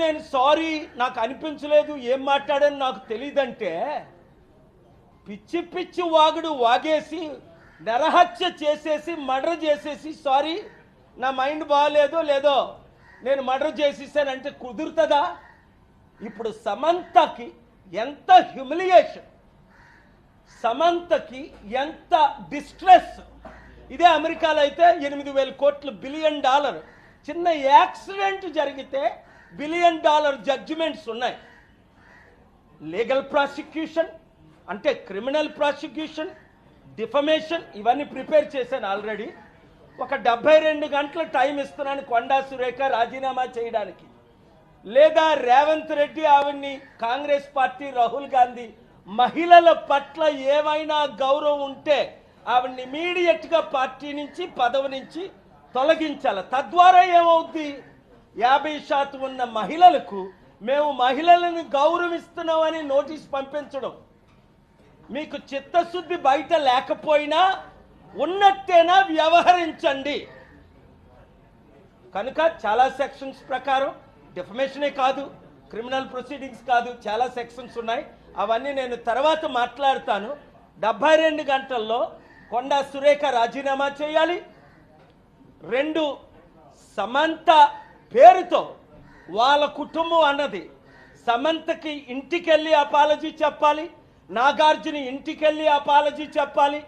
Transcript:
నేను సారీ నాకు అనిపించలేదు ఏం మాట్లాడాను నాకు తెలియదంటే పిచ్చి పిచ్చి వాగుడు వాగేసి నరహత్య చేసేసి మర్డర్ చేసేసి సారీ నా మైండ్ బాగాలేదో లేదో నేను మర్డర్ చేసేసానంటే కుదురుతుందా? ఇప్పుడు సమంతకి ఎంత హ్యూమిలియేషన్, సమంతకి ఎంత డిస్ట్రెస్. ఇదే అమెరికాలో అయితే 8,000 కోట్లు $1 బిలియన్ చిన్న యాక్సిడెంట్ జరిగితే $1 బిలియన్ జడ్జిమెంట్స్ ఉన్నాయి. లీగల్ ప్రాసిక్యూషన్ అంటే క్రిమినల్ ప్రాసిక్యూషన్, డిఫమేషన్ ఇవన్నీ ప్రిపేర్ చేశాను ఆల్రెడీ. ఒక 72 గంటల టైం ఇస్తున్నాను కొండా సురేఖ రాజీనామా చేయడానికి. లేదా రేవంత్ రెడ్డి ఆవిడ్ని కాంగ్రెస్ పార్టీ రాహుల్ గాంధీ మహిళల పట్ల ఏమైనా గౌరవం ఉంటే ఆవిడ్ని ఇమీడియట్గా పార్టీ నుంచి పదవి నుంచి తొలగించాలి. తద్వారా ఏమవుద్ది? 50% ఉన్న మహిళలకు మేము మహిళలను గౌరవిస్తున్నామని నోటీస్ పంపించడం. మీకు చిత్తశుద్ధి బయట లేకపోయినా ఉన్నట్టేనా వ్యవహరించండి. కనుక చాలా సెక్షన్స్ ప్రకారం డిఫమేషనే కాదు, క్రిమినల్ ప్రొసీడింగ్స్ కాదు, చాలా సెక్షన్స్ ఉన్నాయి. అవన్నీ నేను తర్వాత మాట్లాడతాను. 72 గంటల్లో కొండా సురేఖ రాజీనామా చేయాలి. 2 సమంత పేరుతో వాళ్ళ కుటుంబం అన్నది సమంతకి ఇంటికెళ్ళి అపాలజీ చెప్పాలి, నాగార్జున ఇంటికెళ్ళి అపాలజీ చెప్పాలి.